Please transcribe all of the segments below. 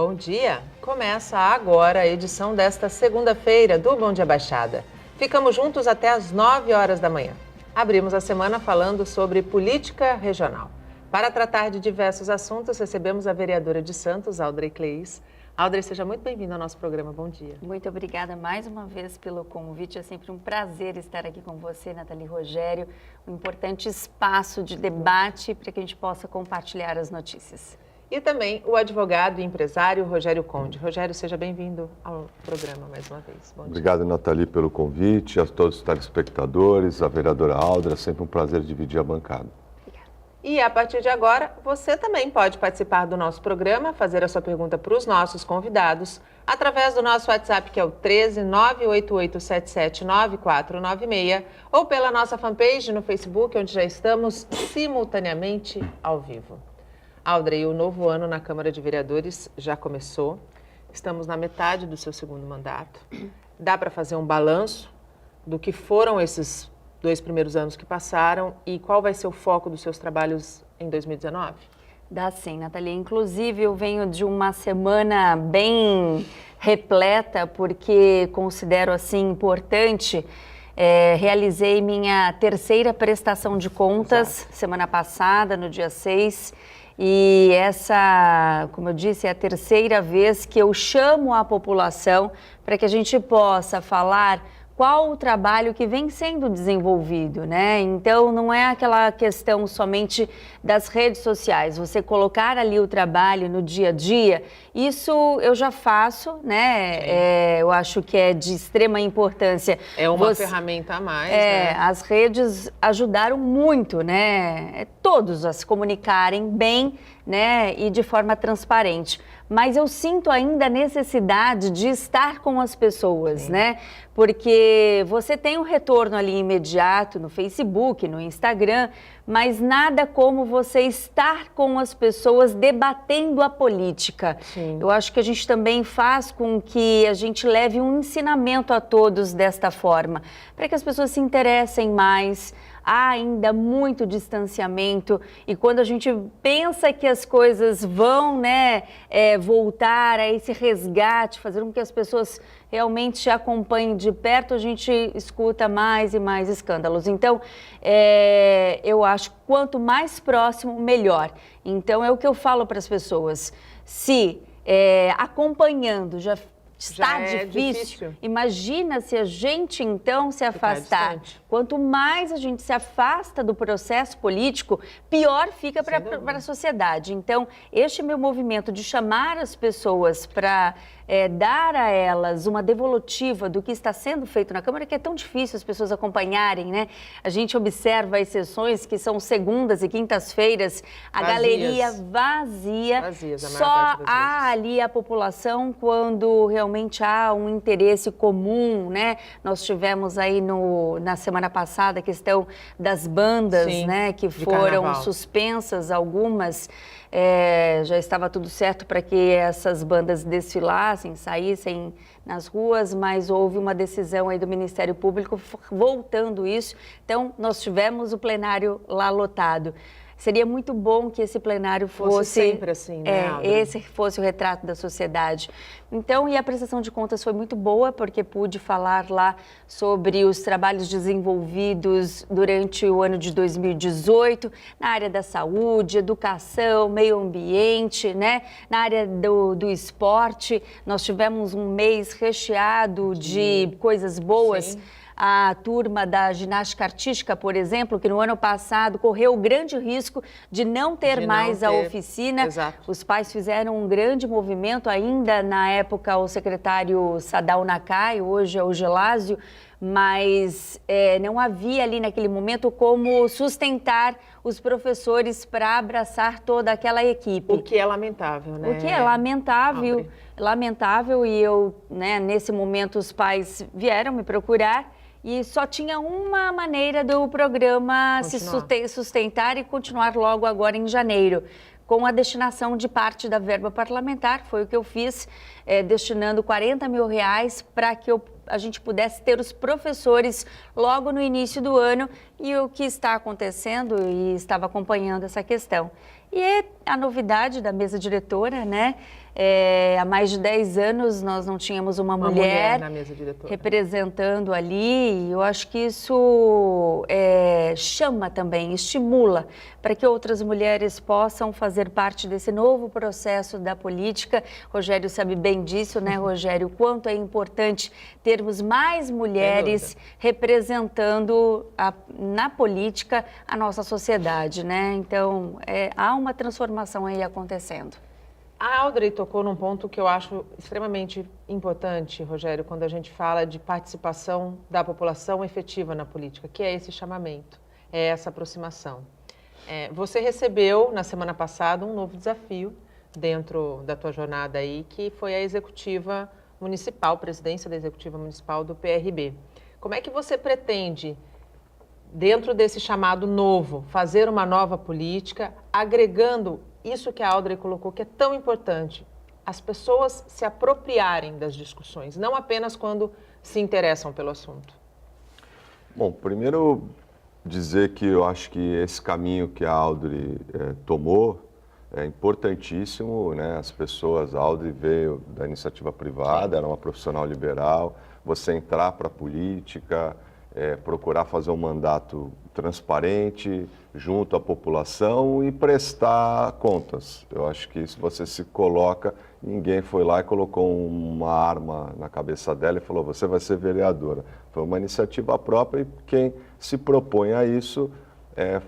Bom dia! Começa agora a edição desta segunda-feira do Bom Dia Baixada. Ficamos juntos até às 9 horas da manhã. Abrimos a semana falando sobre política regional. Para tratar de diversos assuntos, recebemos a vereadora de Santos, Aldrey Cleis. Aldrey, seja muito bem-vinda ao nosso programa. Bom dia. Muito obrigada mais uma vez pelo convite. É sempre um prazer estar aqui com você, Nathalie Rogério. Um importante espaço de debate para que a gente possa compartilhar as notícias. E também o advogado e empresário Rogério Conde. Rogério, seja bem-vindo ao programa mais uma vez. Bom dia. Obrigado, Nathalie, pelo convite, a todos os telespectadores, a vereadora Aldra, sempre um prazer dividir a bancada. Obrigada. E a partir de agora, você também pode participar do nosso programa, fazer a sua pergunta para os nossos convidados, através do nosso WhatsApp, que é o 13 98877 9496, ou pela nossa fanpage no Facebook, onde já estamos simultaneamente ao vivo. Aldrey, o novo ano na Câmara de Vereadores já começou. Estamos na metade do seu segundo mandato. Dá para fazer um balanço do que foram esses 2 primeiros anos que passaram e qual vai ser o foco dos seus trabalhos em 2019? Dá sim, Nathalie. Inclusive, eu venho de uma semana bem repleta, porque considero assim importante. Realizei minha terceira prestação de contas semana passada, no dia 6. E essa, como eu disse, é a terceira vez que eu chamo a população para que a gente possa falar qual o trabalho que vem sendo desenvolvido, né? Então, não é aquela questão somente das redes sociais, você colocar ali o trabalho no dia a dia, isso eu já faço, né? Eu acho que é de extrema importância. É uma ferramenta a mais, né? As redes ajudaram muito, né? Todos a se comunicarem bem, né? E de forma transparente. Mas eu sinto ainda a necessidade de estar com as pessoas, sim, né? Porque você tem um retorno ali imediato no Facebook, no Instagram, mas nada como você estar com as pessoas debatendo a política. Sim. Eu acho que a gente também faz com que a gente leve um ensinamento a todos desta forma, para que as pessoas se interessem mais. Há ainda muito distanciamento e quando a gente pensa que as coisas vão, né, voltar a esse resgate, fazer com que as pessoas realmente acompanhem de perto, a gente escuta mais e mais escândalos. Então, eu acho que quanto mais próximo, melhor. Então, é o que eu falo para as pessoas. Se acompanhando já está difícil, imagina se a gente então se afastar. Quanto mais a gente se afasta do processo político, pior fica para a sociedade. Então, este meu movimento de chamar as pessoas para dar a elas uma devolutiva do que está sendo feito na Câmara, que é tão difícil as pessoas acompanharem, né? A gente observa as sessões que são segundas e quintas-feiras, a galeria vazia, só há ali a população quando realmente há um interesse comum, né? Nós tivemos aí na semana passada a questão das bandas, sim, né? Que foram carnaval suspensas, algumas. Já estava tudo certo para que essas bandas desfilassem, saíssem nas ruas, mas houve uma decisão aí do Ministério Público voltando isso. Então, nós tivemos o plenário lá lotado. Seria muito bom que esse plenário fosse sempre assim, né? Esse fosse o retrato da sociedade. Então, e a prestação de contas foi muito boa, porque pude falar lá sobre os trabalhos desenvolvidos durante o ano de 2018, na área da saúde, educação, meio ambiente, né? Na área do esporte. Nós tivemos um mês recheado de coisas boas. Sim. A turma da ginástica artística, por exemplo, que no ano passado correu o grande risco de não ter mais a oficina. Exato. Os pais fizeram um grande movimento, ainda na época o secretário Sadao Nakai, hoje é o Gelásio, mas não havia ali naquele momento como sustentar os professores para abraçar toda aquela equipe. O que é lamentável, né? O que é lamentável, e eu, né, nesse momento os pais vieram me procurar. E só tinha uma maneira do programa se sustentar e continuar logo agora em janeiro, com a destinação de parte da verba parlamentar. Foi o que eu fiz, destinando R$40 mil para que a gente pudesse ter os professores logo no início do ano, e o que está acontecendo, e estava acompanhando essa questão. E a novidade da mesa diretora, né? Há mais de 10 anos nós não tínhamos uma mulher na mesa diretora representando ali, e eu acho que isso chama também, estimula para que outras mulheres possam fazer parte desse novo processo da política. Rogério sabe bem disso, né, Rogério? O quanto é importante termos mais mulheres representando na política a nossa sociedade, né? Então, há uma transformação aí acontecendo. A Audrey tocou num ponto que eu acho extremamente importante, Rogério, quando a gente fala de participação da população efetiva na política, que é esse chamamento, é essa aproximação. Você recebeu, na semana passada, um novo desafio dentro da tua jornada aí, que foi a executiva municipal, presidência da executiva municipal do PRB. Como é que você pretende, dentro desse chamado novo, fazer uma nova política, agregando isso que a Audrey colocou, que é tão importante, as pessoas se apropriarem das discussões, não apenas quando se interessam pelo assunto? Bom, primeiro dizer que eu acho que esse caminho que a Audrey tomou é importantíssimo, né? As pessoas, a Audrey veio da iniciativa privada, era uma profissional liberal, você entrar para a política, procurar fazer um mandato transparente junto à população e prestar contas. Eu acho que se você se coloca, ninguém foi lá e colocou uma arma na cabeça dela e falou, você vai ser vereadora. Foi uma iniciativa própria e quem se propõe a isso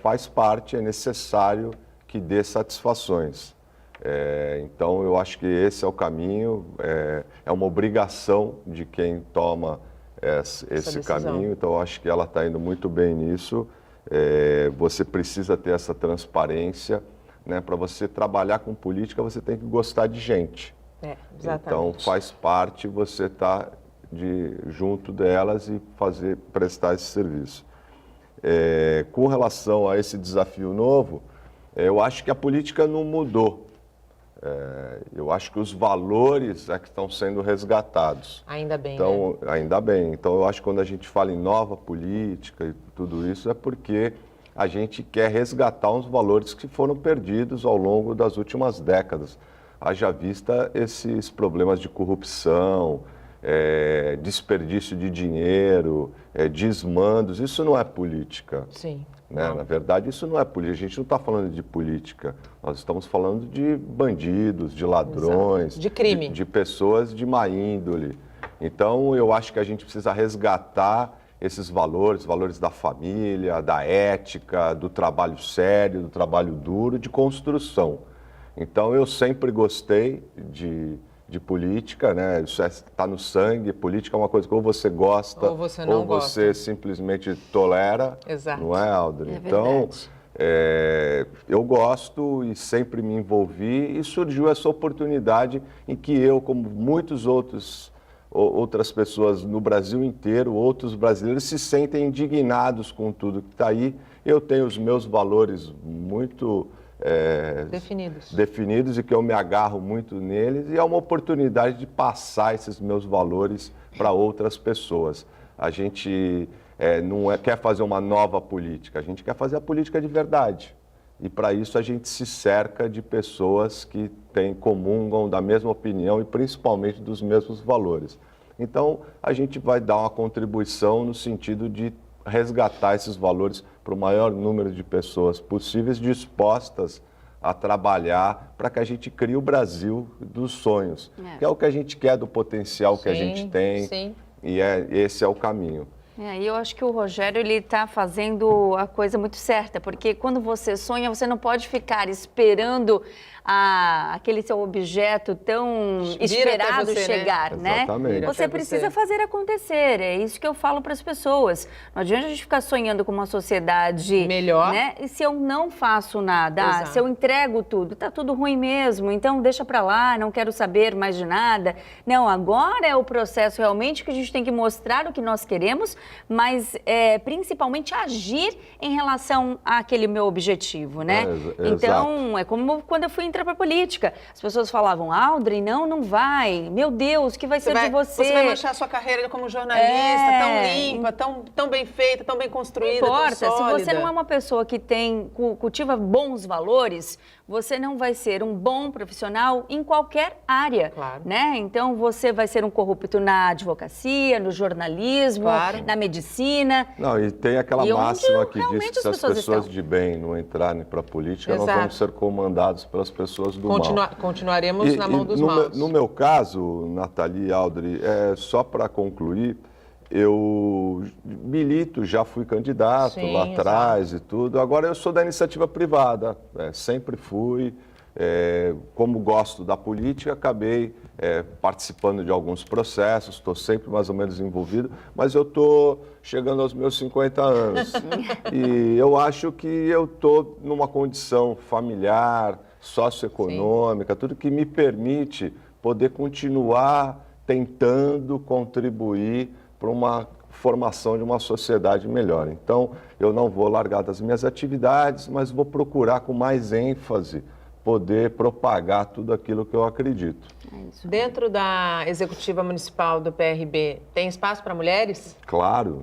faz parte, é necessário que dê satisfações. Então, eu acho que esse é o caminho, é uma obrigação de quem toma esse caminho, então eu acho que ela está indo muito bem nisso. Você precisa ter essa transparência, né? Para você trabalhar com política, você tem que gostar de gente. Exatamente. Então faz parte você estar junto delas e prestar esse serviço. Com relação a esse desafio novo, eu acho que a política não mudou. Eu acho que os valores é que estão sendo resgatados. Ainda bem, então, né? Ainda bem. Então, eu acho que quando a gente fala em nova política e tudo isso, é porque a gente quer resgatar uns valores que foram perdidos ao longo das últimas décadas. Haja vista esses problemas de corrupção, desperdício de dinheiro, desmandos. Isso não é política. Sim. Né? Na verdade, isso não é política. A gente não está falando de política. Nós estamos falando de bandidos, de ladrões, exato, de crime, de pessoas de má índole. Então, eu acho que a gente precisa resgatar esses valores da família, da ética, do trabalho sério, do trabalho duro, de construção. Então, eu sempre gostei de política, né? Isso está no sangue. Política é uma coisa que ou você gosta ou você não gosta. Você simplesmente tolera. Exato. Não é, Audrey? Então, eu gosto e sempre me envolvi e surgiu essa oportunidade em que eu, como muitas outras pessoas no Brasil inteiro, outros brasileiros se sentem indignados com tudo que está aí. Eu tenho os meus valores muito definidos e que eu me agarro muito neles, e é uma oportunidade de passar esses meus valores para outras pessoas. A gente não quer fazer uma nova política, a gente quer fazer a política de verdade. E para isso a gente se cerca de pessoas que comungam da mesma opinião e principalmente dos mesmos valores. Então a gente vai dar uma contribuição no sentido de resgatar esses valores para o maior número de pessoas possíveis, dispostas a trabalhar para que a gente crie o Brasil dos sonhos, que é o que a gente quer, do potencial que a gente tem, sim. E esse é o caminho. E eu acho que o Rogério está fazendo a coisa muito certa, porque quando você sonha, você não pode ficar esperando aquele seu objeto tão esperado chegar, né? Exatamente. Você precisa fazer acontecer, é isso que eu falo para as pessoas. Não adianta a gente ficar sonhando com uma sociedade melhor, né? E se eu não faço nada, se eu entrego tudo, tá tudo ruim mesmo, então deixa para lá, não quero saber mais de nada. Não, agora é o processo realmente que a gente tem que mostrar o que nós queremos, mas principalmente agir em relação àquele meu objetivo, né? Então, é como quando eu fui entrar para a política. As pessoas falavam, Audrey, não vai. Meu Deus, o que vai ser de você? Você vai manchar a sua carreira como jornalista, tão limpa, tão bem feita, tão bem construída, não importa, tão sólida. Se você não é uma pessoa que cultiva bons valores, você não vai ser um bom profissional em qualquer área, Claro. né? Então, você vai ser um corrupto na advocacia, no jornalismo, Claro. na medicina. Não, e tem aquela E onde máxima que diz realmente que as se as pessoas pessoas estão. de bem não entrarem para a política, nós Exato. vamos ser comandados pelas pessoas do mal. Continuaremos na mão dos maus. No meu caso, Nathalie e Aldri, só para concluir, eu milito, já fui candidato Sim, lá atrás e tudo. Agora eu sou da iniciativa privada, sempre fui. Como gosto da política, acabei participando de alguns processos, estou sempre mais ou menos envolvido, mas eu estou chegando aos meus 50 anos. E eu acho que eu estou numa condição familiar, socioeconômica, tudo que me permite poder continuar tentando contribuir para uma formação de uma sociedade melhor. Então, eu não vou largar das minhas atividades, mas vou procurar com mais ênfase poder propagar tudo aquilo que eu acredito. Dentro da executiva municipal do PRB, tem espaço para mulheres? Claro,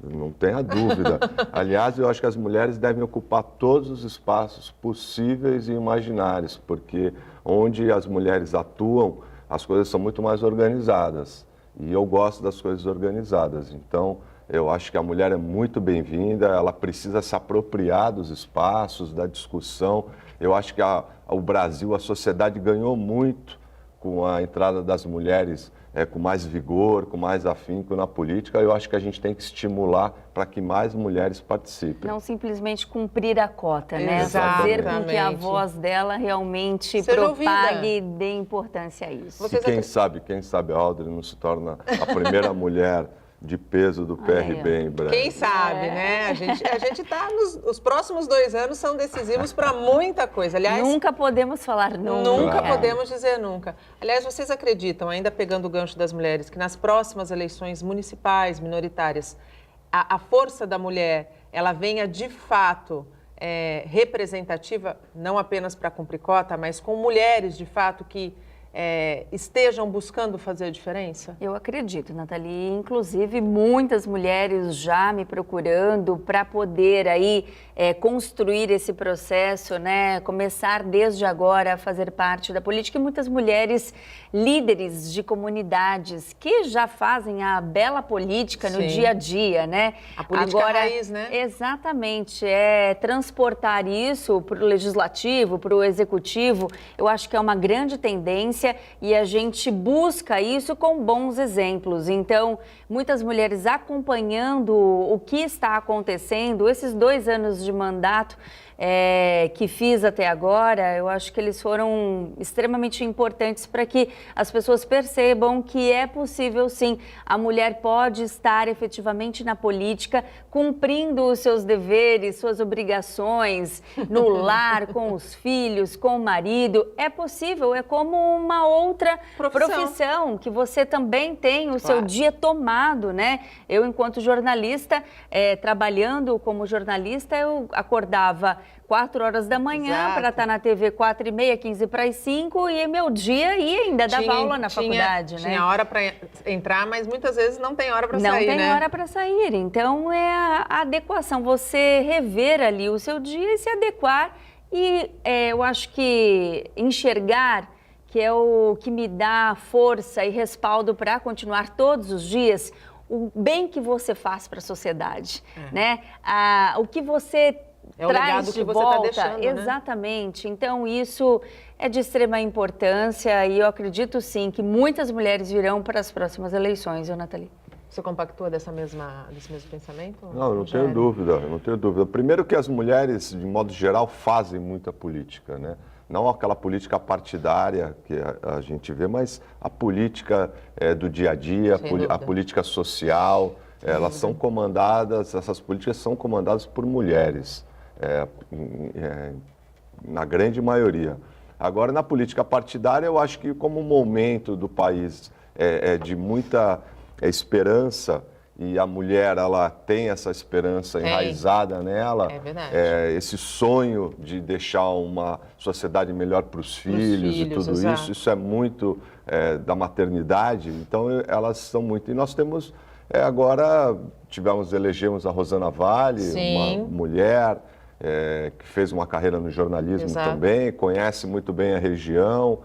não tenha dúvida. Aliás, eu acho que as mulheres devem ocupar todos os espaços possíveis e imaginários, porque onde as mulheres atuam, as coisas são muito mais organizadas. E eu gosto das coisas organizadas. Então, eu acho que a mulher é muito bem-vinda, ela precisa se apropriar dos espaços, da discussão. Eu acho que o Brasil, a sociedade ganhou muito com a entrada das mulheres com mais vigor, com mais afinco na política. Eu acho que a gente tem que estimular para que mais mulheres participem. Não simplesmente cumprir a cota, né? Exatamente. Fazer com que a voz dela realmente Seja propague e ouvida. dê importância a isso. E quem sabe a Audrey não se torna a primeira mulher de peso do PRB em breve. Quem sabe, né? A gente tá os próximos 2 anos são decisivos para muita coisa. Aliás, Nunca podemos falar nunca. nunca Claro. podemos dizer nunca. Aliás, vocês acreditam, ainda pegando o gancho das mulheres, que nas próximas eleições municipais, minoritárias, a força da mulher, ela venha de fato representativa, não apenas para cumprir cota, mas com mulheres de fato que estejam buscando fazer a diferença? Eu acredito, Nathalie. Inclusive, muitas mulheres já me procurando para poder aí construir esse processo, né? Começar desde agora a fazer parte da política. E muitas mulheres líderes de comunidades que já fazem a bela política no Sim. dia a dia, né? A política agora, raiz, né? Exatamente. Transportar isso para o legislativo, para o executivo, eu acho que é uma grande tendência. E a gente busca isso com bons exemplos. Então, muitas mulheres acompanhando o que está acontecendo, esses 2 anos de mandato que fiz até agora, eu acho que eles foram extremamente importantes para que as pessoas percebam que é possível sim, a mulher pode estar efetivamente na política, cumprindo os seus deveres, suas obrigações, no lar, com os filhos, com o marido. É possível, é como uma outra profissão que você também tem o seu dia tomado, né? Eu, enquanto jornalista, trabalhando como jornalista, eu acordava 4 horas da manhã para estar na TV 4h30, 15 para as 5, e meu dia ia ainda dava aula na faculdade, né? Tinha hora para entrar, mas muitas vezes não tem hora para sair, né? Não tem hora para sair. Então, é a adequação, você rever ali o seu dia e se adequar. E eu acho que enxergar, que é o que me dá força e respaldo para continuar todos os dias, o bem que você faz para a sociedade, né? O que você É o legado traz que de você tá volta. deixando, né? Exatamente. Então, isso é de extrema importância e eu acredito, sim, que muitas mulheres virão para as próximas eleições, Nathalie. Você compactua desse mesmo pensamento? Não, eu não tenho dúvida, eu não tenho dúvida. Primeiro que as mulheres, de modo geral, fazem muita política, né? Não aquela política partidária que a gente vê, mas a política do dia a dia, a política social, elas são comandadas, essas políticas são comandadas por mulheres, na grande maioria. Agora, na política partidária, eu acho que como o momento do país de muita esperança, e a mulher, ela tem essa esperança enraizada nela, É verdade. Esse sonho de deixar uma sociedade melhor para os filhos e tudo exato. isso é muito da maternidade, então elas são muito. E nós temos, agora, elegemos a Rosana Vale, Sim. uma mulher que fez uma carreira no jornalismo Exato. também, conhece muito bem a região.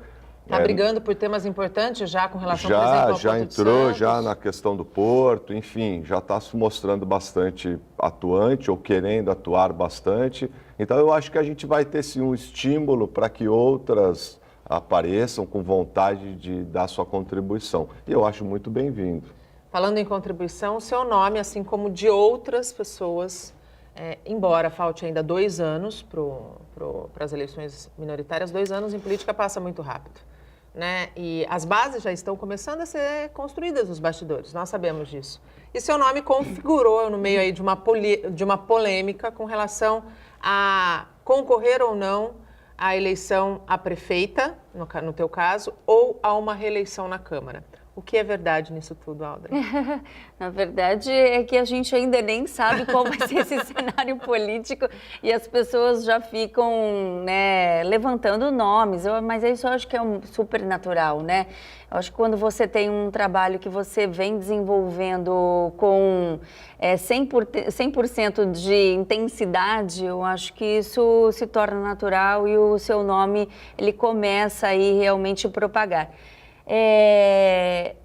Está brigando por temas importantes já com relação, por exemplo, ao Já Porto de entrou Santos. já na questão do Porto, enfim, já está se mostrando bastante atuante ou querendo atuar bastante. Então eu acho que a gente vai ter sim um estímulo para que outras apareçam com vontade de dar sua contribuição. E eu acho muito bem-vindo. Falando em contribuição, o seu nome, assim como de outras pessoas, embora falte ainda 2 anos para as eleições minoritárias, 2 anos em política passa muito rápido, né? E as bases já estão começando a ser construídas nos bastidores, nós sabemos disso. E seu nome configurou no meio aí de uma polêmica com relação a concorrer ou não à eleição a prefeita, no teu caso, ou a uma reeleição na Câmara. O que é verdade nisso tudo, Audrey? Na verdade, é que a gente ainda nem sabe qual vai ser esse cenário político e as pessoas já ficam, né, levantando nomes, mas isso eu acho que é super natural, né? Eu acho que quando você tem um trabalho que você vem desenvolvendo com 100% de intensidade, eu acho que isso se torna natural e o seu nome ele começa aí realmente a propagar.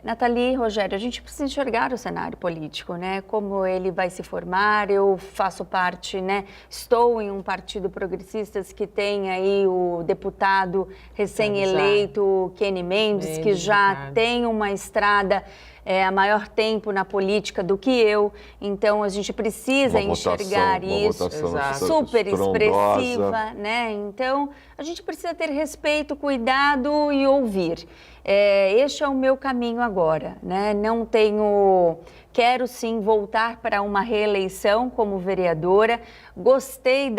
Nathalie, Rogério, a gente precisa enxergar o cenário político, né? Como ele vai se formar. Eu faço parte, né? Estou em um partido progressistas que tem aí o deputado recém-eleito Kenny Mendes, que já tem uma estrada há maior tempo na política do que eu, então a gente precisa enxergar isso, super expressiva, né? Então a gente precisa ter respeito, cuidado e ouvir. Este é o meu caminho agora, né? Quero sim voltar para uma reeleição como vereadora. Gostei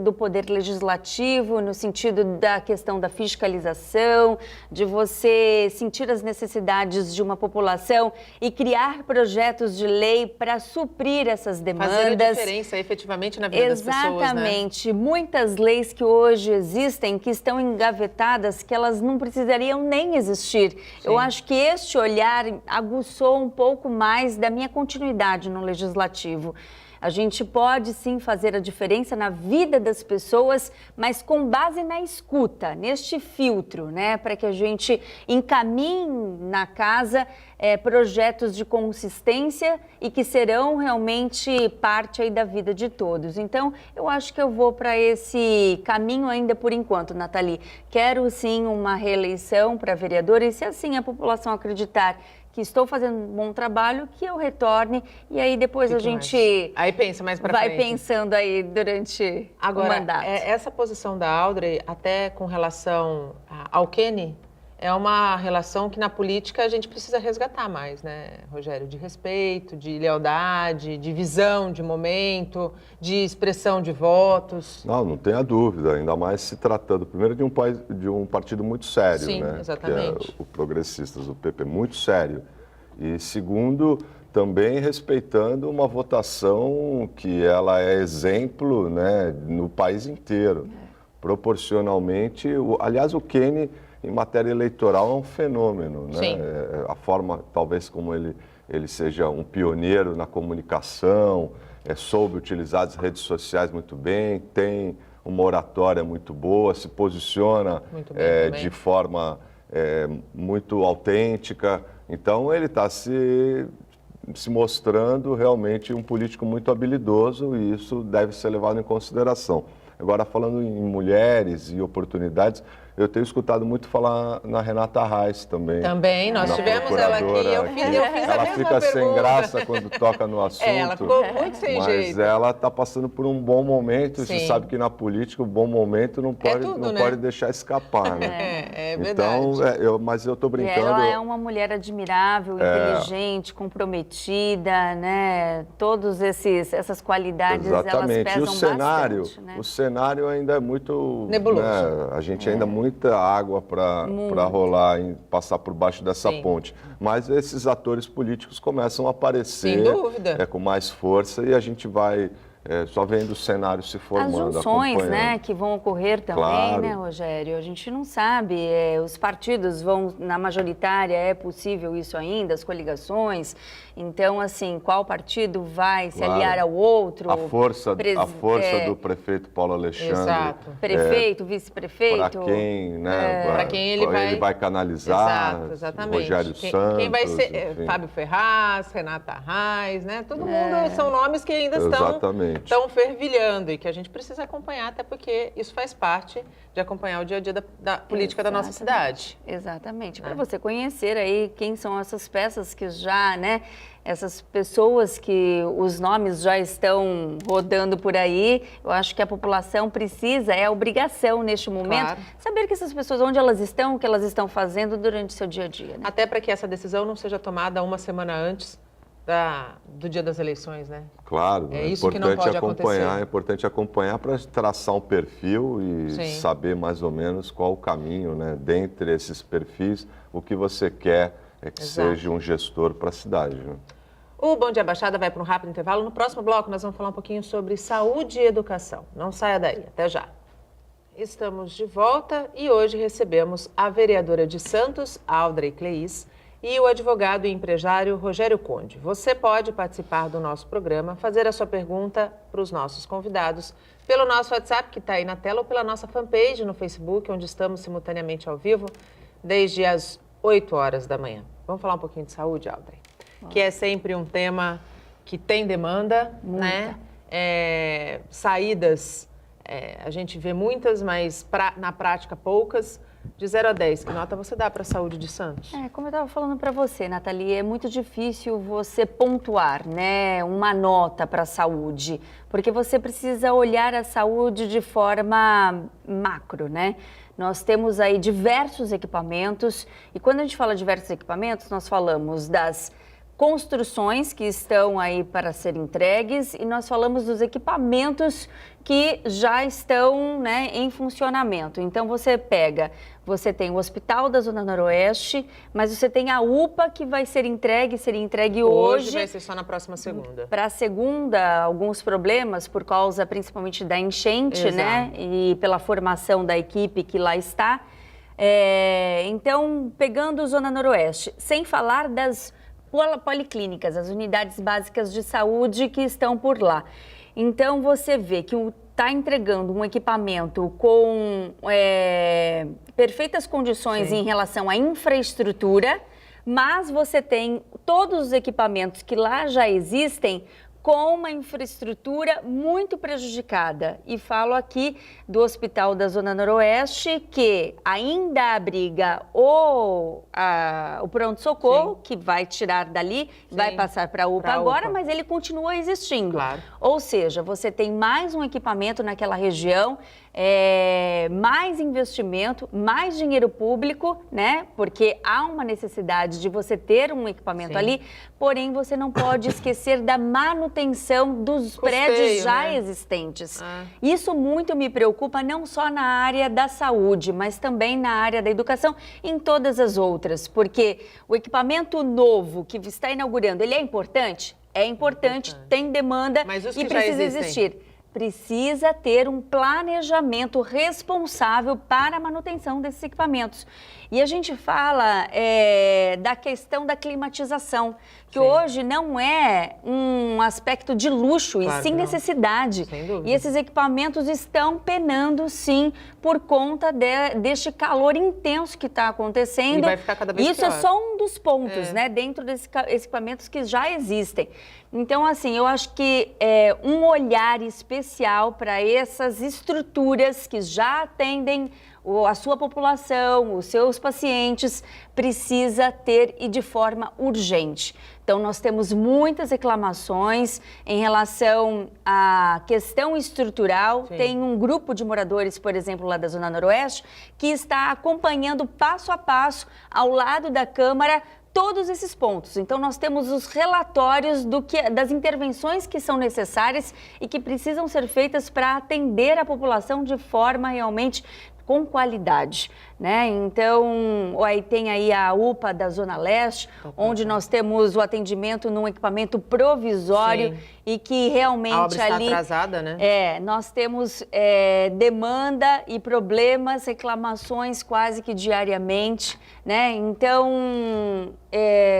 do poder legislativo no sentido da questão da fiscalização, de você sentir as necessidades de uma população e criar projetos de lei para suprir essas demandas. Fazer a diferença efetivamente na vida das pessoas, né? Exatamente. Muitas leis que hoje existem, que estão engavetadas, que elas não precisariam nem existir. Sim. Eu acho que este olhar aguçou um pouco mais da minha continuidade no legislativo. A gente pode sim fazer a diferença na vida das pessoas, mas com base na escuta, neste filtro, né? Para que a gente encaminhe na casa projetos de consistência e que serão realmente parte aí da vida de todos. Então, eu acho que eu vou para esse caminho ainda por enquanto, Nathalie. Quero sim uma reeleição para vereadora e se assim a população acreditar que estou fazendo um bom trabalho, que eu retorne e aí depois a gente aí pensa mais para frente. Vai pensando aí durante o mandato. Essa posição da Audrey, até com relação ao Kenny, é uma relação que na política a gente precisa resgatar mais, né, Rogério? De respeito, de lealdade, de visão de momento, de expressão de votos. Não tenha dúvida, ainda mais se tratando, primeiro, de um partido muito sério, sim, né? Exatamente. Que é o Progressistas, o PP, muito sério. E segundo, também respeitando uma votação que ela é exemplo, né, no país inteiro. Proporcionalmente, aliás, o Kenny, em matéria eleitoral, é um fenômeno, né? Sim. A forma, talvez, como ele seja um pioneiro na comunicação, soube utilizar as redes sociais muito bem, tem uma oratória muito boa, se posiciona de forma muito autêntica. Então, ele está se mostrando realmente um político muito habilidoso e isso deve ser levado em consideração. Agora, falando em mulheres e oportunidades, eu tenho escutado muito falar na Renata Reis também. Também, nós tivemos ela aqui. Eu fiz ela fica sem graça quando toca no assunto. Ela ficou muito sem jeito. Mas ela está passando por um bom momento. Sim. Você sabe que na política o bom momento não pode deixar escapar, né? É verdade. Então, mas eu estou brincando. E ela é uma mulher admirável, inteligente, comprometida, né? Todas essas qualidades, exatamente. Elas pesam bastante, né? O cenário ainda é muito nebuloso. Né? A gente ainda muita água para rolar e passar por baixo dessa Sim. ponte. Mas esses atores políticos começam a aparecer sem dúvida. Com mais força e a gente vai só vendo o cenário se formando, as junções, acompanhando. né, que vão ocorrer também, Claro. né, Rogério? A gente não sabe, os partidos vão, na majoritária, é possível isso ainda, as coligações. Então, assim, qual partido vai se Claro. aliar ao outro? A força do prefeito Paulo Alexandre. Exato. Prefeito, vice-prefeito. Para quem, né, Para quem ele vai canalizar, Exato, exatamente. Rogério Santos. Quem vai ser enfim. Fábio Ferraz, Renata Arraes, né? Todo mundo são nomes que ainda estão fervilhando e que a gente precisa acompanhar, até porque isso faz parte de acompanhar o dia a dia da política da nossa cidade. Exatamente. Para você conhecer aí quem são essas peças que já, né? Essas pessoas que os nomes já estão rodando por aí, eu acho que a população precisa, é obrigação neste momento, Claro. saber que essas pessoas, onde elas estão, o que elas estão fazendo durante o seu dia a dia. Né? Até para que essa decisão não seja tomada uma semana antes do dia das eleições, né? Claro, É isso que não pode acontecer. É importante acompanhar para traçar um perfil e Sim. saber mais ou menos qual o caminho, né? Dentre esses perfis, o que você quer que Exato. seja um gestor para a cidade. Né? O Bom Dia Baixada vai para um rápido intervalo. No próximo bloco, nós vamos falar um pouquinho sobre saúde e educação. Não saia daí, até já. Estamos de volta e hoje recebemos a vereadora de Santos, Audrey Cleis, e o advogado e empresário Rogério Conde. Você pode participar do nosso programa, fazer a sua pergunta para os nossos convidados pelo nosso WhatsApp, que está aí na tela, ou pela nossa fanpage no Facebook, onde estamos simultaneamente ao vivo, desde as 8 horas da manhã. Vamos falar um pouquinho de saúde, Audrey? Que é sempre um tema que tem demanda, né? Saídas, a gente vê muitas, mas na prática poucas. De 0 a 10, que nota você dá para a saúde de Santos? Como eu estava falando para você, Nathalie, é muito difícil você pontuar, né, uma nota para a saúde, porque você precisa olhar a saúde de forma macro, né? Nós temos aí diversos equipamentos, e quando a gente fala de diversos equipamentos, nós falamos das construções que estão aí para serem entregues e nós falamos dos equipamentos que já estão, né, em funcionamento. Então você tem o Hospital da Zona Noroeste, mas você tem a UPA que vai ser entregue hoje. Vai ser só na próxima segunda. Para a segunda, alguns problemas por causa principalmente da enchente, Exato. né, e pela formação da equipe que lá está. Então, pegando Zona Noroeste, sem falar das policlínicas, as unidades básicas de saúde que estão por lá. Então, você vê que está entregando um equipamento com perfeitas condições Sim. em relação à infraestrutura, mas você tem todos os equipamentos que lá já existem com uma infraestrutura muito prejudicada. E falo aqui do Hospital da Zona Noroeste, que ainda abriga o pronto-socorro, que vai tirar dali, vai passar para a UPA agora, mas ele continua existindo. Claro. Ou seja, você tem mais um equipamento naquela região, mais investimento, mais dinheiro público, né? Porque há uma necessidade de você ter um equipamento Sim. ali, porém você não pode esquecer da manutenção dos prédios já né? existentes. Isso muito me preocupa, não só na área da saúde, mas também na área da educação e em todas as outras, porque o equipamento novo que está inaugurando, ele é importante? É importante, tem demanda Mas os e que já precisa existem? existir. Precisa ter um planejamento responsável para a manutenção desses equipamentos. E a gente fala da questão da climatização, que Sim. hoje não é um aspecto de luxo, Claro e sim que não. necessidade. Sem dúvida. E esses equipamentos estão penando, sim, por conta deste calor intenso que está acontecendo. E vai ficar cada vez Isso pior. é só um dos pontos, né, dentro desses equipamentos que já existem. Então, assim, eu acho que um olhar especial para essas estruturas que já atendem a sua população, os seus pacientes, precisa ter e de forma urgente. Então, nós temos muitas reclamações em relação à questão estrutural. Sim. Tem um grupo de moradores, por exemplo, lá da Zona Noroeste, que está acompanhando passo a passo, ao lado da Câmara, todos esses pontos. Então, nós temos os relatórios das intervenções que são necessárias e que precisam ser feitas para atender a população de forma realmente com qualidade, né? Então, aí tem aí a UPA da Zona Leste, onde nós temos o atendimento num equipamento provisório. Sim. E que realmente a obra ali... está atrasada, né? Nós temos demanda e problemas, reclamações quase que diariamente, né? Então,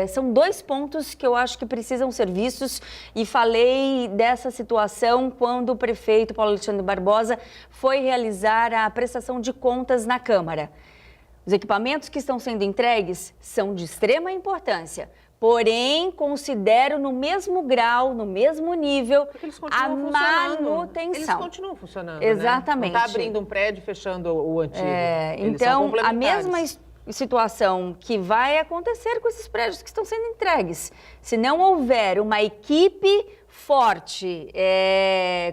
são 2 pontos que eu acho que precisam ser vistos, e falei dessa situação quando o prefeito Paulo Alexandre Barbosa foi realizar a prestação de contas na Câmara. Os equipamentos que estão sendo entregues são de extrema importância, porém, considero no mesmo grau, no mesmo nível, a manutenção. Eles continuam funcionando, exatamente. Né? Não está abrindo um prédio e fechando o antigo. Então, a mesma situação que vai acontecer com esses prédios que estão sendo entregues. Se não houver uma equipe forte,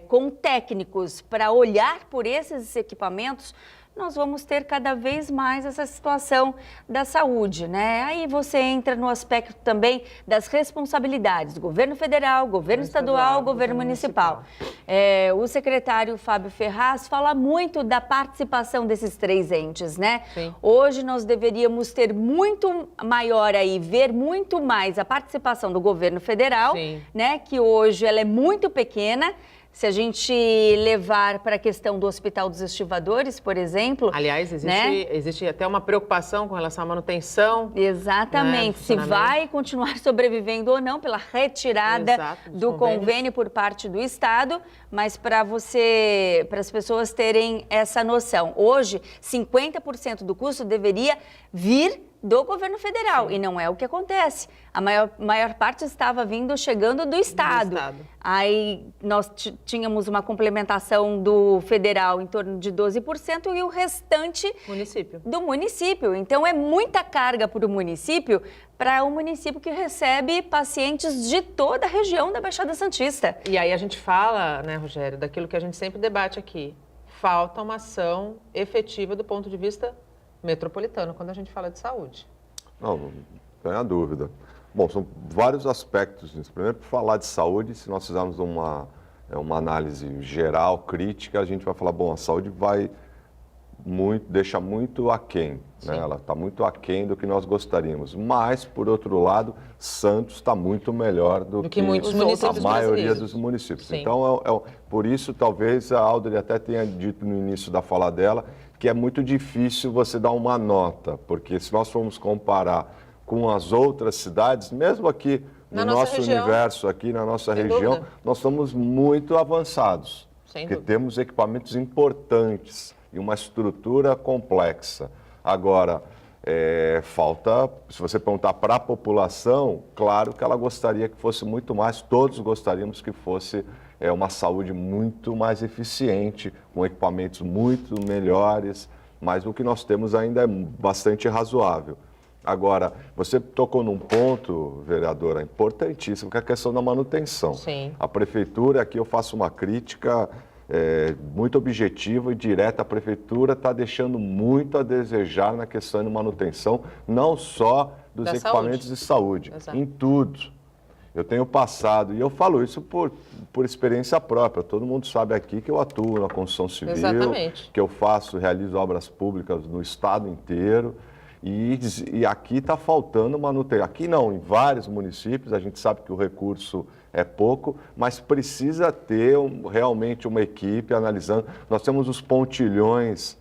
com técnicos para olhar por esses equipamentos, nós vamos ter cada vez mais essa situação da saúde, né? Aí você entra no aspecto também das responsabilidades, governo federal, governo estadual, governo municipal. O secretário Fábio Ferraz fala muito da participação desses 3 entes, né? Sim. Hoje nós deveríamos ter muito maior aí, ver muito mais a participação do governo federal, Sim. né? Que hoje ela é muito pequena. Se a gente levar para a questão do Hospital dos Estivadores, por exemplo... Aliás, existe até uma preocupação com relação à manutenção. Exatamente, se vai continuar sobrevivendo ou não pela retirada do convênio por parte do Estado, mas para as pessoas terem essa noção. Hoje, 50% do custo deveria vir do governo federal. Sim. E não é o que acontece. A maior parte estava chegando do Estado. Aí nós tínhamos uma complementação do federal em torno de 12% e o restante do município. Então é muita carga para o município que recebe pacientes de toda a região da Baixada Santista. E aí a gente fala, né, Rogério, daquilo que a gente sempre debate aqui. Falta uma ação efetiva do ponto de vista metropolitano, quando a gente fala de saúde. Não tem a dúvida. Bom, são vários aspectos nisso. Primeiro, para falar de saúde, se nós fizermos uma análise geral, crítica, a gente vai falar, bom, a saúde deixa muito aquém, né? Ela está muito aquém do que nós gostaríamos. Mas, por outro lado, Santos está muito melhor do que muitos municípios a maioria dos municípios. Sim. Então, por isso, talvez a Audrey até tenha dito no início da fala dela que é muito difícil você dar uma nota, porque se nós formos comparar com as outras cidades, mesmo aqui no nosso universo, aqui na nossa região, nós estamos muito avançados, porque temos equipamentos importantes e uma estrutura complexa. Agora, falta, se você perguntar para a população, claro que ela gostaria que fosse muito mais, todos gostaríamos que fosse uma saúde muito mais eficiente, com equipamentos muito melhores, mas o que nós temos ainda é bastante razoável. Agora, você tocou num ponto, vereadora, importantíssimo, que é a questão da manutenção. Sim. A prefeitura, aqui eu faço uma crítica muito objetiva e direta, a prefeitura está deixando muito a desejar na questão de manutenção, não só dos equipamentos de saúde, em tudo. Eu tenho passado, e eu falo isso por experiência própria, todo mundo sabe aqui que eu atuo na construção civil, que eu realizo obras públicas no estado inteiro, e aqui está faltando manutenção. Aqui não, em vários municípios, a gente sabe que o recurso é pouco, mas precisa ter realmente uma equipe analisando. Nós temos os pontilhões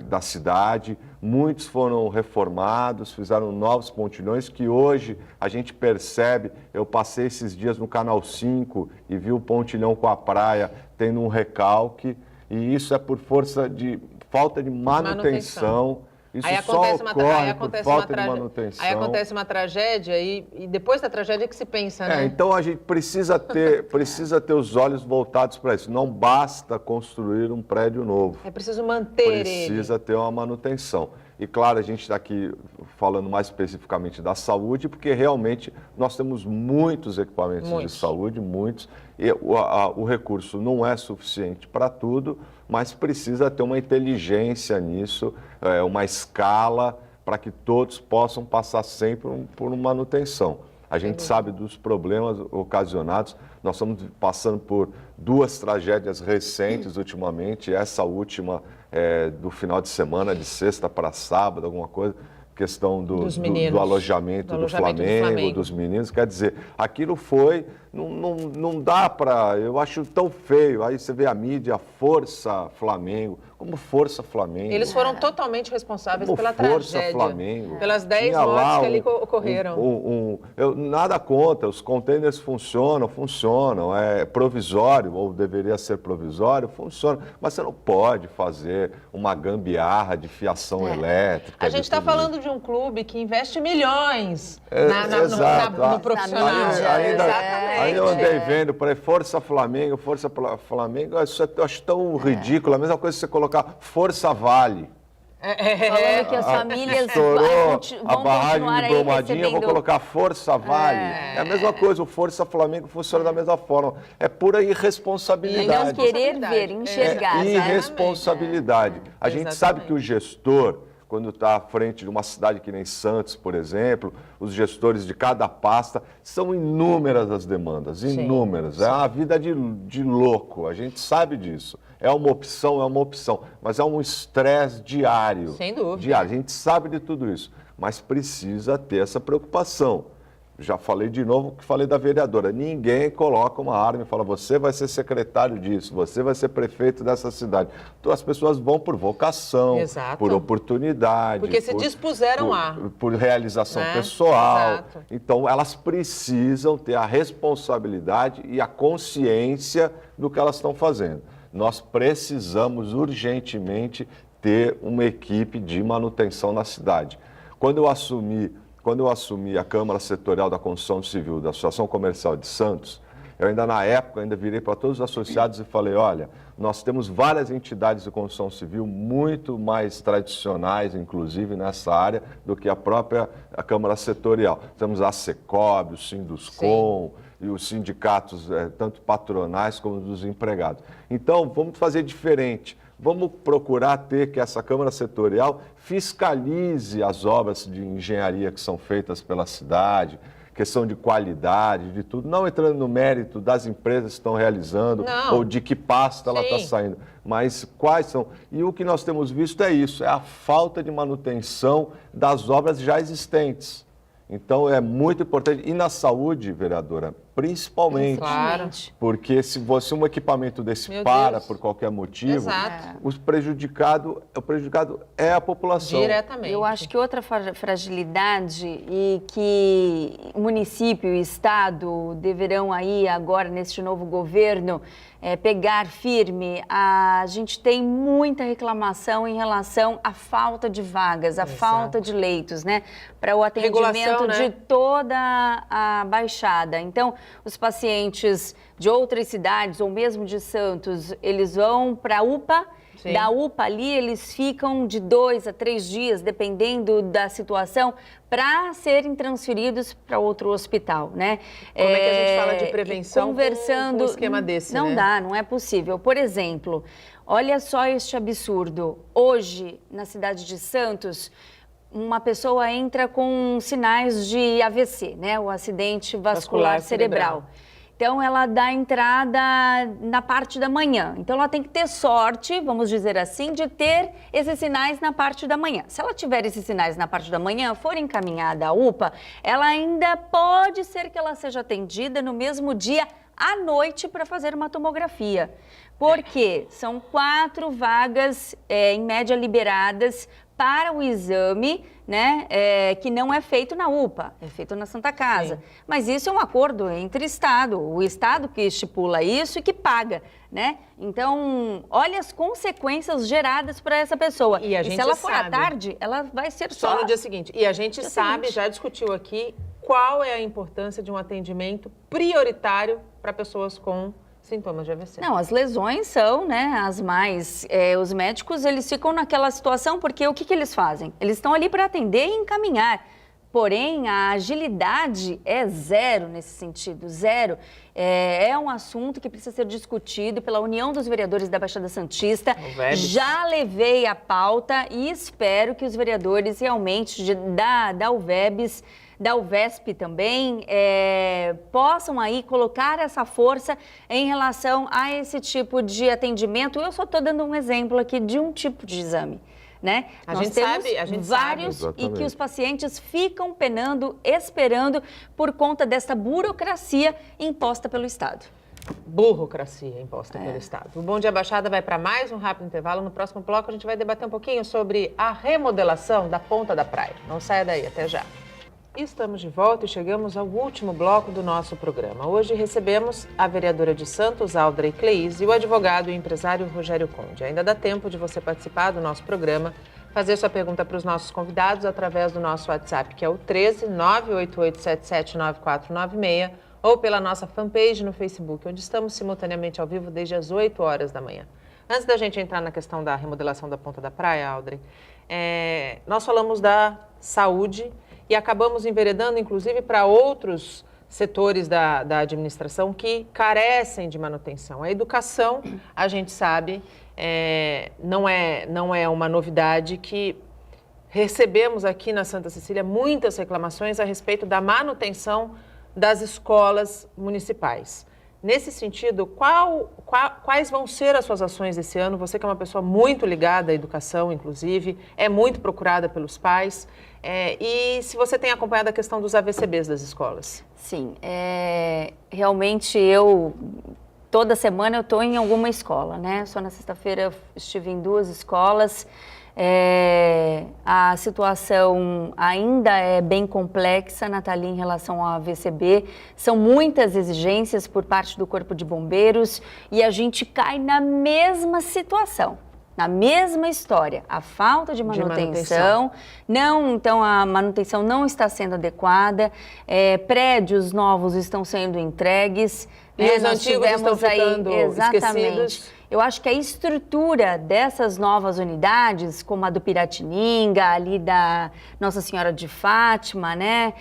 da cidade, muitos foram reformados, fizeram novos pontilhões que hoje a gente percebe. Eu passei esses dias no Canal 5 e vi o pontilhão com a praia tendo um recalque, e isso é por falta de manutenção. Isso aí só ocorre por falta de manutenção. Aí acontece uma tragédia e depois da tragédia que se pensa, né? Então a gente precisa ter os olhos voltados para isso. Não basta construir um prédio novo. É preciso manter ele. Precisa ter uma manutenção. E claro, a gente está aqui falando mais especificamente da saúde, porque realmente nós temos muitos equipamentos de saúde, muitos. E o recurso não é suficiente para tudo, mas precisa ter uma inteligência nisso, uma escala para que todos possam passar sempre por manutenção. A gente sabe dos problemas ocasionados, nós estamos passando por 2 tragédias recentes ultimamente, essa última do final de semana, de sexta para sábado, alguma coisa, questão do alojamento do Flamengo, dos meninos. Quer dizer, aquilo foi, não dá para, eu acho tão feio. Aí você vê a mídia, Força Flamengo, como Força Flamengo. Eles foram totalmente responsáveis como pela Força tragédia. Flamengo. Pelas 10 mortes que ali ocorreram. Nada contra, os containers funcionam, é provisório, ou deveria ser provisório, funciona. Mas você não pode fazer uma gambiarra de fiação elétrica. A gente está falando de um clube que investe milhões no profissional. Aí eu andei vendo por aí, Força Flamengo, isso eu acho tão ridículo. A mesma coisa que você colocar Força Vale. Falando que as famílias estourou vão a barragem continuar de aí Brumadinho, recebendo... eu vou colocar Força Vale. É a mesma coisa, o Força Flamengo funciona da mesma forma. É pura irresponsabilidade. Não querer ver, enxergar. Irresponsabilidade. A gente sabe que o gestor, quando está à frente de uma cidade que nem Santos, por exemplo, os gestores de cada pasta, são inúmeras as demandas, inúmeras. É uma vida de louco, a gente sabe disso. É uma opção, mas é um estresse diário. Sem dúvida. Diário. A gente sabe de tudo isso, mas precisa ter essa preocupação. Já falei de novo o que falei da vereadora. Ninguém coloca uma arma e fala, você vai ser secretário disso, você vai ser prefeito dessa cidade. Então as pessoas vão por vocação, por oportunidade. Porque se dispuseram por realização pessoal. Então elas precisam ter a responsabilidade e a consciência do que elas estão fazendo. Nós precisamos urgentemente ter uma equipe de manutenção na cidade. Quando eu assumi a Câmara Setorial da Construção Civil da Associação Comercial de Santos, eu na época virei para todos os associados e falei, olha, nós temos várias entidades de construção civil muito mais tradicionais, inclusive nessa área, do que a própria Câmara Setorial. Temos a Secob, o Sinduscom e os sindicatos, tanto patronais como dos empregados. Então, vamos fazer diferente. Vamos procurar ter que essa Câmara Setorial fiscalize as obras de engenharia que são feitas pela cidade, questão de qualidade, de tudo, não entrando no mérito das empresas que estão realizando ou de que pasta ela está saindo, mas quais são. E o que nós temos visto é isso, é a falta de manutenção das obras já existentes. Então, é muito importante. E na saúde, vereadora, principalmente. Claro. Porque se um equipamento desse por qualquer motivo, o prejudicado é a população. Diretamente. Eu acho que outra fragilidade e que o município e o Estado deverão aí agora, neste novo governo, pegar firme. A gente tem muita reclamação em relação à falta de vagas, à falta de leitos, né? Para o atendimento de toda a Baixada. Então, os pacientes de outras cidades ou mesmo de Santos, eles vão para a UPA. Da UPA ali, eles ficam de 2 a 3 dias, dependendo da situação, para serem transferidos para outro hospital, né? Como é que a gente fala de prevenção conversando, com um esquema desse, Não dá, não é possível. Por exemplo, olha só este absurdo. Hoje, na cidade de Santos, uma pessoa entra com sinais de AVC, né? O acidente vascular cerebral. Então, ela dá entrada na parte da manhã. Então, ela tem que ter sorte, vamos dizer assim, de ter esses sinais na parte da manhã. Se ela tiver esses sinais na parte da manhã, for encaminhada à UPA, ela ainda pode ser que ela seja atendida no mesmo dia à noite para fazer uma tomografia. Porque são 4 vagas, em média, liberadas para o exame, né, que não é feito na UPA, é feito na Santa Casa. Mas isso é um acordo entre Estado, o Estado que estipula isso e que paga, né? Então, olha as consequências geradas para essa pessoa. E se ela for à tarde, ela vai ser só no dia seguinte. E a gente sabe, já discutiu aqui, qual é a importância de um atendimento prioritário para pessoas com sintomas de AVC. Não, as lesões são, né, as mais... os médicos, eles ficam naquela situação porque o que eles fazem? Eles estão ali para atender e encaminhar. Porém, a agilidade é zero nesse sentido, zero. É um assunto que precisa ser discutido pela União dos Vereadores da Baixada Santista. Já levei a pauta e espero que os vereadores realmente da UVEBS da UVESP também, possam aí colocar essa força em relação a esse tipo de atendimento. Eu só estou dando um exemplo aqui de um tipo de exame. Né? A gente vários sabe. E que os pacientes ficam penando, esperando por conta dessa burocracia imposta pelo Estado. Burocracia imposta pelo Estado. O Bom Dia Baixada vai para mais um rápido intervalo. No próximo bloco a gente vai debater um pouquinho sobre a remodelação da Ponta da Praia. Não saia daí, até já. Estamos de volta e chegamos ao último bloco do nosso programa. Hoje recebemos a vereadora de Santos, Audrey Cleis, e o advogado e empresário Rogério Conde. Ainda dá tempo de você participar do nosso programa, fazer sua pergunta para os nossos convidados através do nosso WhatsApp, que é o 13 98877 9496, ou pela nossa fanpage no Facebook, onde estamos simultaneamente ao vivo desde as 8 horas da manhã. Antes da gente entrar na questão da remodelação da Ponta da Praia, Audrey, nós falamos da saúde e acabamos enveredando, inclusive, para outros setores da administração que carecem de manutenção. A educação, a gente sabe, não é uma novidade que recebemos aqui na Santa Cecília muitas reclamações a respeito da manutenção das escolas municipais. Nesse sentido, quais vão ser as suas ações esse ano? Você que é uma pessoa muito ligada à educação, inclusive, é muito procurada pelos pais. E se você tem acompanhado a questão dos AVCBs das escolas? Sim, realmente toda semana eu estou em alguma escola, né? Só na sexta-feira eu estive em 2 escolas. A situação ainda é bem complexa, Nathalie, em relação ao AVCB. São muitas exigências por parte do Corpo de Bombeiros e a gente cai na mesma situação. Na mesma história, a falta de manutenção. Então a manutenção não está sendo adequada, prédios novos estão sendo entregues. E os antigos estão ficando esquecidos. Eu acho que a estrutura dessas novas unidades, como a do Piratininga, ali da Nossa Senhora de Fátima, né?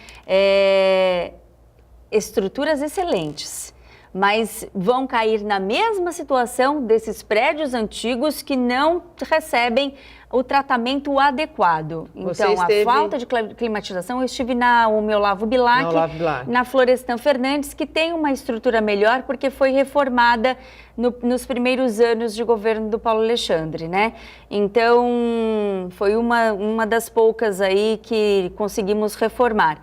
Estruturas excelentes. Mas vão cair na mesma situação desses prédios antigos que não recebem o tratamento adequado. Então, a falta de climatização, eu estive no meu Olavo Bilac, na Florestan Fernandes, que tem uma estrutura melhor porque foi reformada nos primeiros anos de governo do Paulo Alexandre, né? Então, foi uma das poucas aí que conseguimos reformar.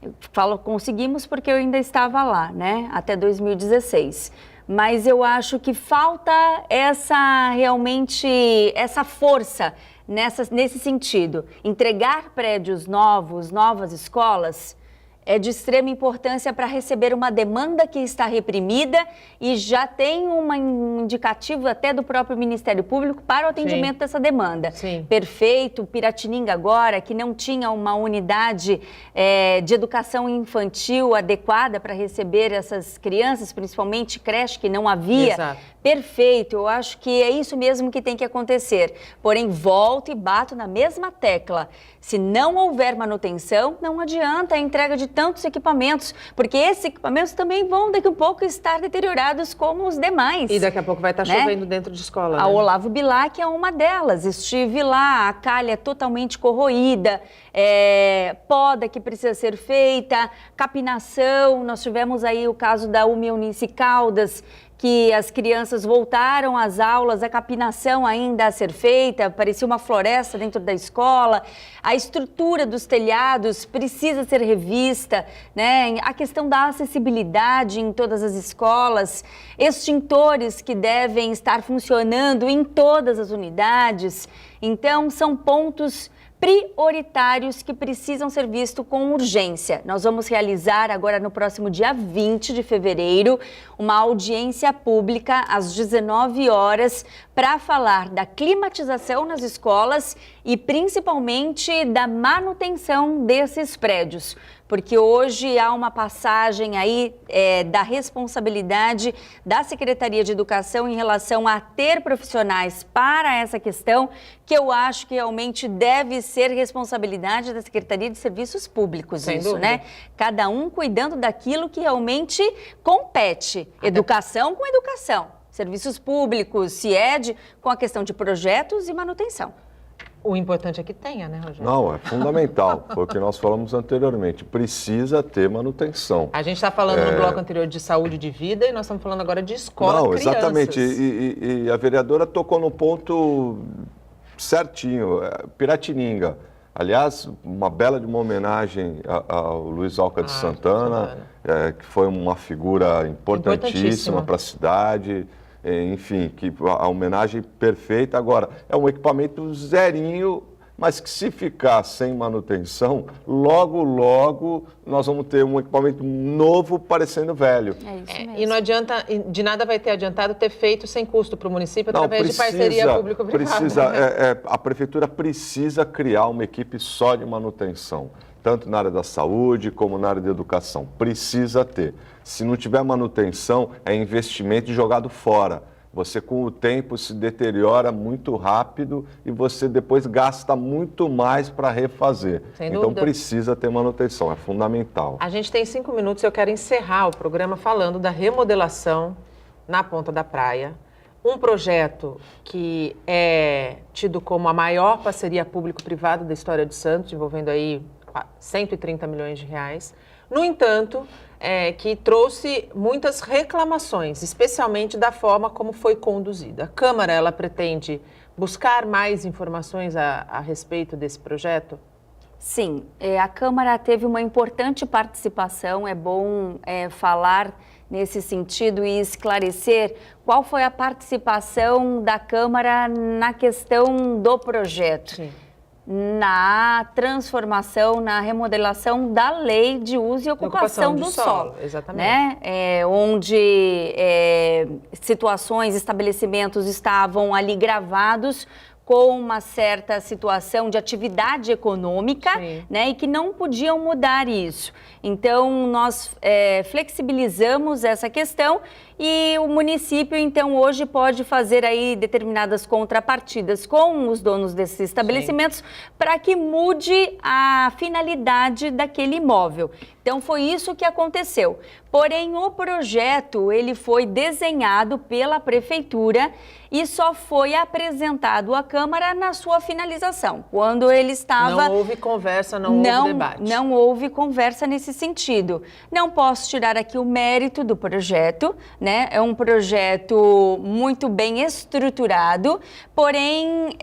Eu falo conseguimos porque eu ainda estava lá, né, até 2016. Mas eu acho que falta realmente essa força nesse sentido. Entregar prédios novos, novas escolas, é de extrema importância para receber uma demanda que está reprimida e já tem um indicativo até do próprio Ministério Público para o atendimento dessa demanda. Sim. Perfeito, Piratininga agora, que não tinha uma unidade de educação infantil adequada para receber essas crianças, principalmente creche, que não havia. Exato. Perfeito, eu acho que é isso mesmo que tem que acontecer. Porém, volto e bato na mesma tecla. Se não houver manutenção, não adianta a entrega de tantos equipamentos, porque esses equipamentos também vão daqui a pouco estar deteriorados como os demais. E daqui a pouco vai estar chovendo dentro de escola, né? A Olavo Bilac é uma delas. Estive lá, a calha é totalmente corroída, poda que precisa ser feita, capinação. Nós tivemos aí o caso da Eunice Caldas, que as crianças voltaram às aulas, a capinação ainda a ser feita, parecia uma floresta dentro da escola, a estrutura dos telhados precisa ser revista, né? A questão da acessibilidade em todas as escolas, extintores que devem estar funcionando em todas as unidades. Então, são pontos prioritários que precisam ser vistos com urgência. Nós vamos realizar agora no próximo dia 20 de fevereiro uma audiência pública às 19 horas para falar da climatização nas escolas e principalmente da manutenção desses prédios. Porque hoje há uma passagem aí da responsabilidade da Secretaria de Educação em relação a ter profissionais para essa questão, que eu acho que realmente deve ser responsabilidade da Secretaria de Serviços Públicos, Sem isso, dúvida. né? Cada um cuidando daquilo que realmente compete. Educação com educação. Serviços Públicos, CIED, com a questão de projetos e manutenção. O importante é que tenha, né, Rogério? Não, é fundamental. Foi o que nós falamos anteriormente. Precisa ter manutenção. A gente está falando no bloco anterior de saúde de vida e nós estamos falando agora de escola, Não, crianças. exatamente. E a vereadora tocou no ponto certinho. Piratininga. Aliás, uma bela de uma homenagem ao Luiz Alca de Santana, que foi uma figura importantíssima para a cidade. Enfim, que a homenagem perfeita. Agora, é um equipamento zerinho, mas que se ficar sem manutenção, logo nós vamos ter um equipamento novo parecendo velho. É isso mesmo. E não adianta, de nada vai ter adiantado ter feito sem custo para o município através de parceria público-privada. A prefeitura precisa criar uma equipe só de manutenção, tanto na área da saúde como na área da educação. Precisa ter. Se não tiver manutenção, é investimento jogado fora. Você, com o tempo, se deteriora muito rápido e você depois gasta muito mais para refazer. Então, precisa ter manutenção, é fundamental. A gente tem 5 minutos e eu quero encerrar o programa falando da remodelação na Ponta da Praia. Um projeto que é tido como a maior parceria público-privada da história de Santos, envolvendo aí 130 milhões de reais. No entanto, que trouxe muitas reclamações, especialmente da forma como foi conduzida. A Câmara, ela pretende buscar mais informações a respeito desse projeto? Sim, a Câmara teve uma importante participação, é bom falar nesse sentido e esclarecer qual foi a participação da Câmara na questão do projeto. Sim. Na transformação, na remodelação da lei de uso e ocupação do solo. Exatamente. Né? Onde situações, estabelecimentos estavam ali gravados com uma certa situação de atividade econômica, né, e que não podiam mudar isso. Então, nós flexibilizamos essa questão e o município, então, hoje pode fazer aí determinadas contrapartidas com os donos desses estabelecimentos para que mude a finalidade daquele imóvel. Então, foi isso que aconteceu. Porém, o projeto, ele foi desenhado pela prefeitura e só foi apresentado à Câmara na sua finalização, quando ele estava... Não houve conversa, não houve debate. Não houve conversa nesse sentido. Não posso tirar aqui o mérito do projeto, né? É um projeto muito bem estruturado, porém,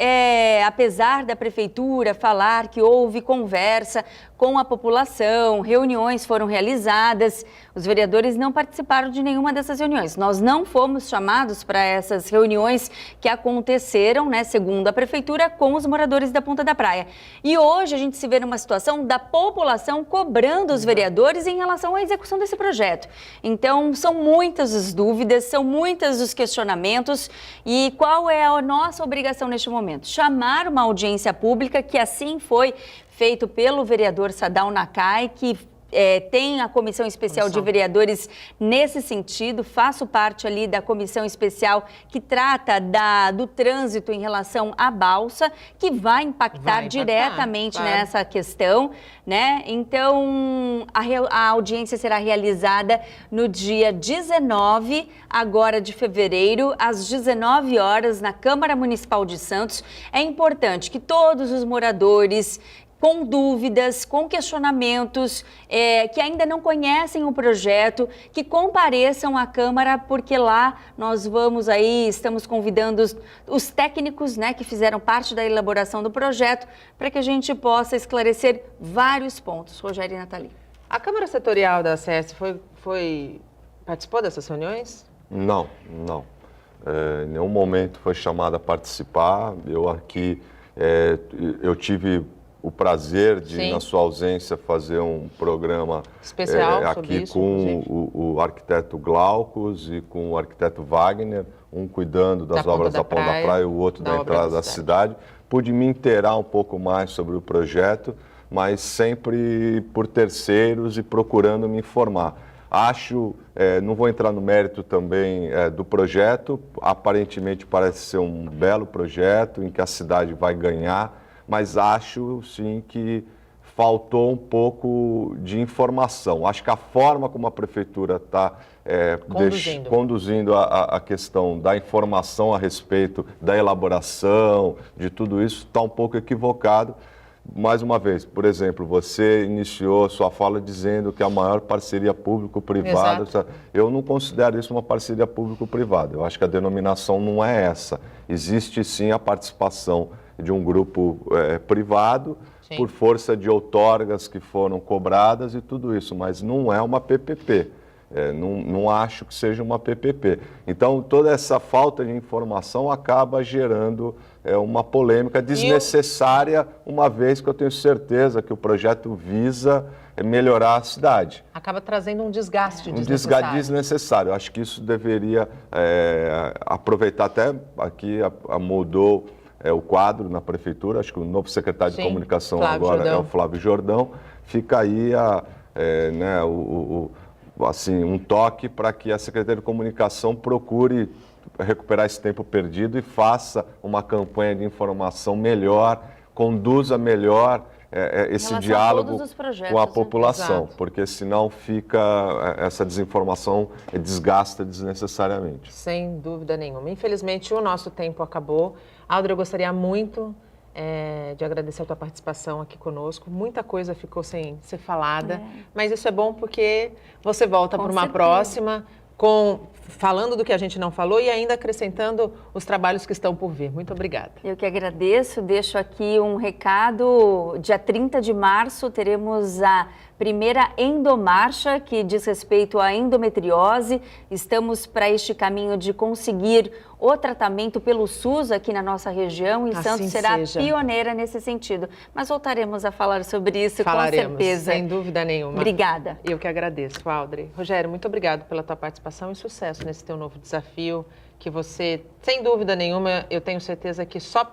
apesar da prefeitura falar que houve conversa com a população, reuniões foram realizadas, os vereadores não participaram de nenhuma dessas reuniões. Nós não fomos chamados para essas reuniões que aconteceram, né, segundo a prefeitura, com os moradores da Ponta da Praia. E hoje a gente se vê numa situação da população cobrando os vereadores em relação à execução desse projeto. Então, são muitas as dúvidas, são muitos os questionamentos e qual é a nossa obrigação neste momento? Chamar uma audiência pública, que assim foi feito pelo vereador Sadal Nakai, que tem a comissão especial de vereadores nesse sentido. Faço parte ali da comissão especial que trata do trânsito em relação à balsa, que vai impactar diretamente nessa questão, né? Então, a audiência será realizada no dia 19, agora de fevereiro, às 19 horas, na Câmara Municipal de Santos. É importante que todos os moradores com dúvidas, com questionamentos, que ainda não conhecem o projeto, que compareçam à Câmara, porque lá nós estamos convidando os técnicos, né, que fizeram parte da elaboração do projeto, para que a gente possa esclarecer vários pontos. Rogério e Nathalie. A Câmara Setorial da ACS participou dessas reuniões? Não. Em nenhum momento foi chamada a participar. Eu tive o prazer de, na sua ausência, fazer um programa especial aqui com o arquiteto Glaucus e com o arquiteto Wagner, um cuidando das obras da Ponta da Praia e o outro da entrada da cidade. Pude me inteirar um pouco mais sobre o projeto, mas sempre por terceiros e procurando me informar. Não vou entrar no mérito também do projeto, aparentemente parece ser um belo projeto em que a cidade vai ganhar, mas acho sim que faltou um pouco de informação. Acho que a forma como a prefeitura está conduzindo a questão da informação a respeito da elaboração, de tudo isso, está um pouco equivocado. Mais uma vez, por exemplo, você iniciou sua fala dizendo que a maior parceria público-privada, eu não considero isso uma parceria público-privada, eu acho que a denominação não é essa. Existe sim a participação de um grupo privado, sim, por força de outorgas que foram cobradas e tudo isso, mas não é uma PPP. Não acho que seja uma PPP. Então, toda essa falta de informação acaba gerando uma polêmica desnecessária, uma vez que eu tenho certeza que o projeto visa melhorar a cidade. Acaba trazendo um desgaste desnecessário. Um desgaste desnecessário. Eu acho que isso deveria aproveitar, até aqui mudou o quadro na prefeitura, acho que o novo secretário de comunicação agora é o Flávio Jordão. Fica aí assim, um toque para que a Secretaria de Comunicação procure recuperar esse tempo perdido e faça uma campanha de informação melhor, conduza melhor esse diálogo com a população, né? Porque senão fica essa desinformação desgasta desnecessariamente. Sem dúvida nenhuma. Infelizmente, o nosso tempo acabou. Audrey, eu gostaria muito de agradecer a tua participação aqui conosco. Muita coisa ficou sem ser falada, mas isso é bom porque você volta para uma próxima falando do que a gente não falou e ainda acrescentando os trabalhos que estão por vir. Muito obrigada. Eu que agradeço, deixo aqui um recado. Dia 30 de março teremos a primeira endomarcha, que diz respeito à endometriose. Estamos para este caminho de conseguir o tratamento pelo SUS aqui na nossa região e Santos será pioneira nesse sentido. Mas voltaremos a falar sobre isso com certeza. Sem dúvida nenhuma. Obrigada. Eu que agradeço, Audrey. Rogério, muito obrigado pela tua participação e sucesso nesse teu novo desafio, que você, sem dúvida nenhuma, eu tenho certeza que só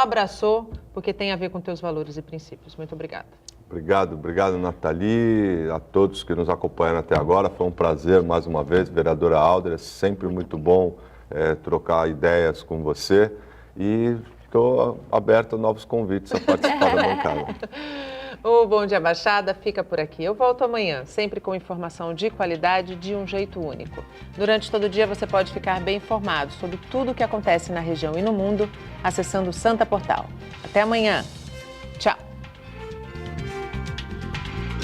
abraçou porque tem a ver com teus valores e princípios. Muito obrigada. Obrigado, Nathalie, a todos que nos acompanharam até agora. Foi um prazer, mais uma vez, vereadora Audrey, é sempre muito bom trocar ideias com você e estou aberto a novos convites a participar da bancada. O Bom Dia Baixada fica por aqui. Eu volto amanhã, sempre com informação de qualidade de um jeito único. Durante todo o dia você pode ficar bem informado sobre tudo o que acontece na região e no mundo acessando o Santa Portal. Até amanhã!